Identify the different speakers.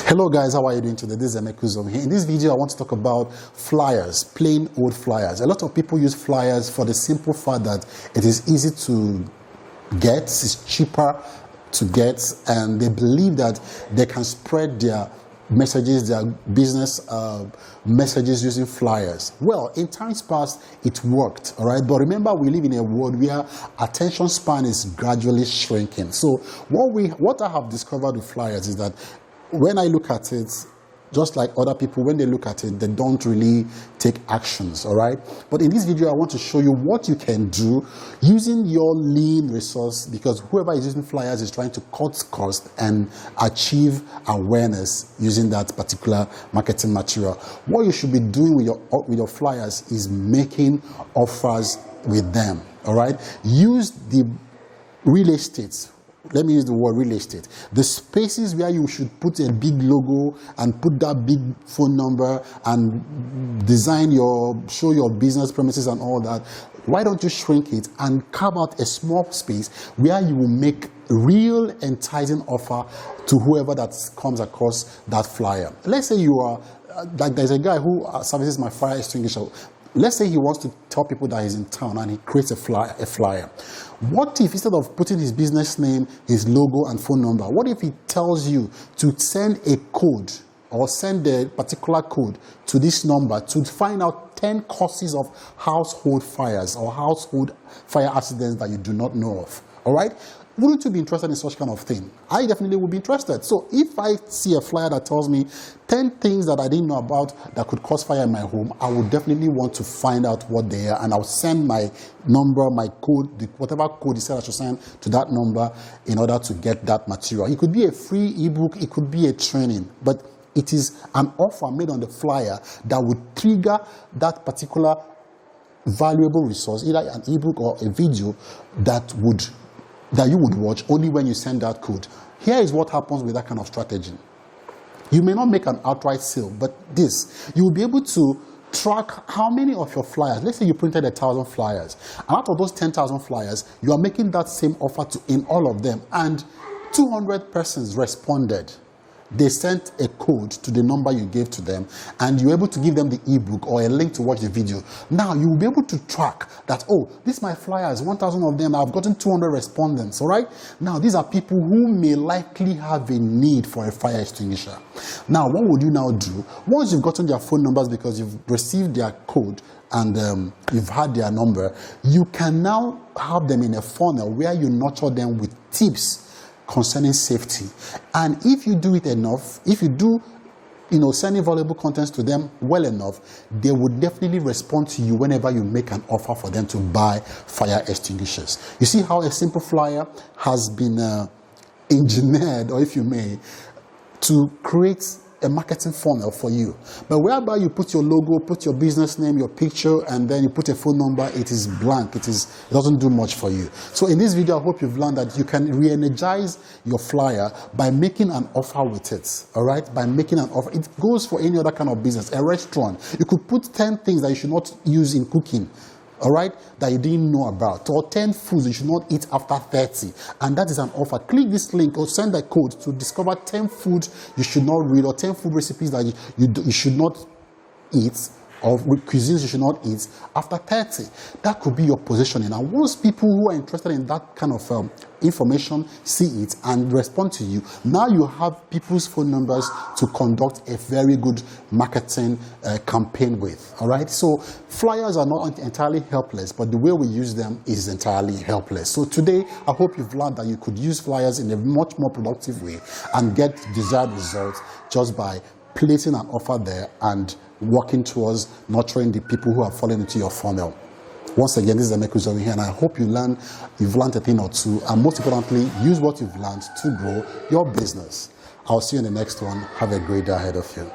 Speaker 1: Hello guys, how are you doing today? This is Emekuzo here. In this video, I want to talk about flyers, plain old flyers. A lot of people use flyers for the simple fact that it is easy to get, it's cheaper to get, and they believe that they can spread their messages, their business messages using flyers. Well, in times past, it worked, all right? But remember, we live in a world where attention span is gradually shrinking. So what I have discovered with flyers is that when I look at it, just like other people, when they look at it, they don't really take actions, all right? But in this video, I want to show you what you can do using your lean resource, because whoever is using flyers is trying to cut costs and achieve awareness using that particular marketing material. What you should be doing with your flyers is making offers with them, all right? Use the real estate. Let me use the word real estate. The spaces where you should put a big logo and put that big phone number and show your business premises and all that. Why don't you shrink it and carve out a small space where you will make real enticing offer to whoever that comes across that flyer. Let's say you are, like there's a guy who services my fire extinguisher. Let's say he wants to tell people that he's in town and he creates a flyer. What if instead of putting his business name, his logo and phone number, what if he tells you to send a code or send a particular code to this number to find out 10 causes of household fires or household fire accidents that you do not know of, all right? Wouldn't you be interested in such kind of thing? I definitely would be interested. So if I see a flyer that tells me 10 things that I didn't know about that could cause fire in my home, I would definitely want to find out what they are, and I'll send my number, my code, whatever code you said I should send to that number in order to get that material. It could be a free ebook, it could be a training, but it is an offer made on the flyer that would trigger that particular valuable resource, either an ebook or a video that you would watch only when you send that code. Here is what happens with that kind of strategy. You may not make an outright sale, but you will be able to track how many of your flyers, let's say you printed 1,000 flyers, and out of those 10,000 flyers, you are making that same offer in all of them, and 200 persons responded. They sent a code to the number you gave to them, and you're able to give them the ebook or a link to watch the video. Now you will be able to track that, oh, this is my flyers, 1,000 of them, I've gotten 200 respondents, all right? Now these are people who may likely have a need for a fire extinguisher. Now what would you now do? Once you've gotten their phone numbers because you've received their code and you've had their number, you can now have them in a funnel where you nurture them with tips concerning safety. And if you do it enough, if you do sending valuable contents to them well enough, they would definitely respond to you whenever you make an offer for them to buy fire extinguishers. You see how a simple flyer has been engineered, or if you may, to create a marketing funnel for you. But whereby you put your logo, put your business name, your picture, and then you put a phone number, it is blank. It doesn't do much for you. So in this video, I hope you've learned that you can re-energize your flyer by making an offer with it, all right? By making an offer. It goes for any other kind of business. A restaurant, you could put 10 things that you should not use in cooking, all right, that you didn't know about, or 10 foods you should not eat after 30, and that is an offer. Click this link or send a code to discover 10 foods you should not read, or 10 food recipes that you should not eat, or cuisines you should not eat after 30. That could be your positioning. And once people who are interested in that kind of information see it and respond to you, now you have people's phone numbers to conduct a very good marketing campaign with, all right? So flyers are not entirely helpless, but the way we use them is entirely helpless. So today, I hope you've learned that you could use flyers in a much more productive way and get desired results just by placing an offer there and working towards nurturing the people who are falling into your funnel. Once again, this is Emekuzo here, and I hope you've learned a thing or two, and most importantly, use what you've learned to grow your business. I'll see you in the next one. Have a great day ahead of you.